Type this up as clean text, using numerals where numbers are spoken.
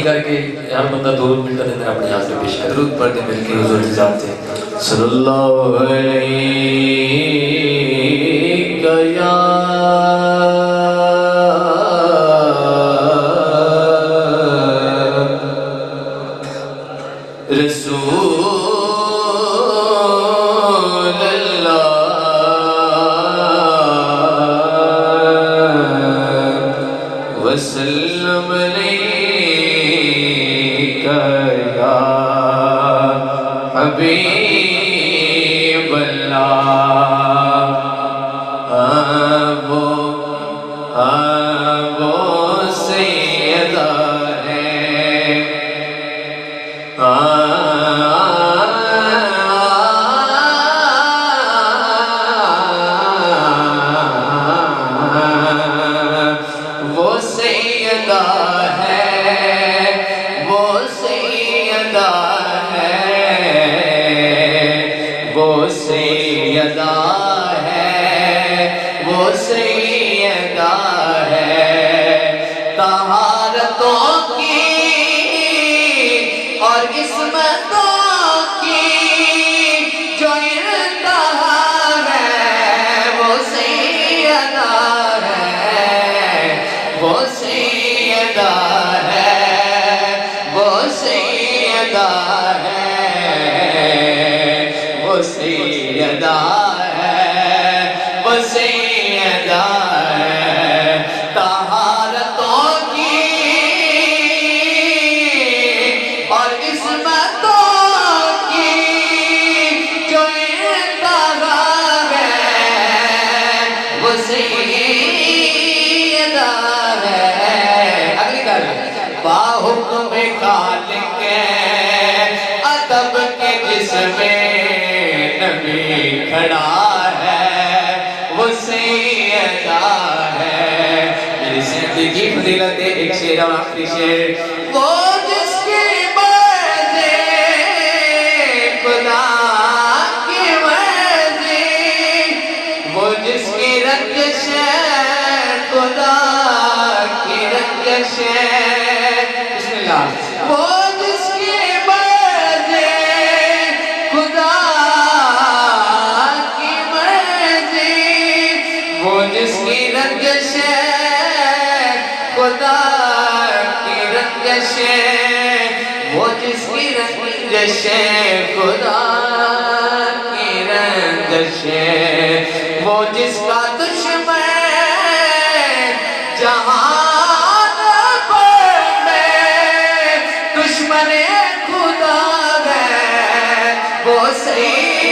ترقی کر کے ہر بندہ 2 منٹ کے اندر اپنے ہاتھ میں پیش کر درود پڑھ کے مل کے حضور کی ذات سے صلی اللہ علیہ یا رسول اللہ وسلم علیک یا حبیب اللہ وہ سیدہ ہے وہ سیدہ ہے وہ سیدہ ہے وہ سیدہ ہے وہ سیدہ ہے طہارتوں کی اور عصمتوں کی جو انتہا ہے وہ سیدہ ہے وہ سیدہ ہے وہ سیدہ ہے وہ سیدہ ہے وہ سیدہ ہے طہارتوں کی اور عصمتوں کی جو انتہا ہے وہ سیدہ ہے اگلی گل باحکم خالق ادب کے جس میں نبی کھڑا ہے وہ سیدہ ہے میری زندگی فضیلت ہے ایک شعر اور آخری شعر وہ جس کی مرضی خدا کی مرضی وہ جس کی رنجش خدا کی رنجش بسم اللہ وہ جس کی مرضی خدا کی مرضی وہ جس کی رنجش خدا کی رنجش وہ جس کی رنجش خدا کی رنجش وہ جس کا دشمن جہان پر میں دشمن خدا ہے وہ سیدہ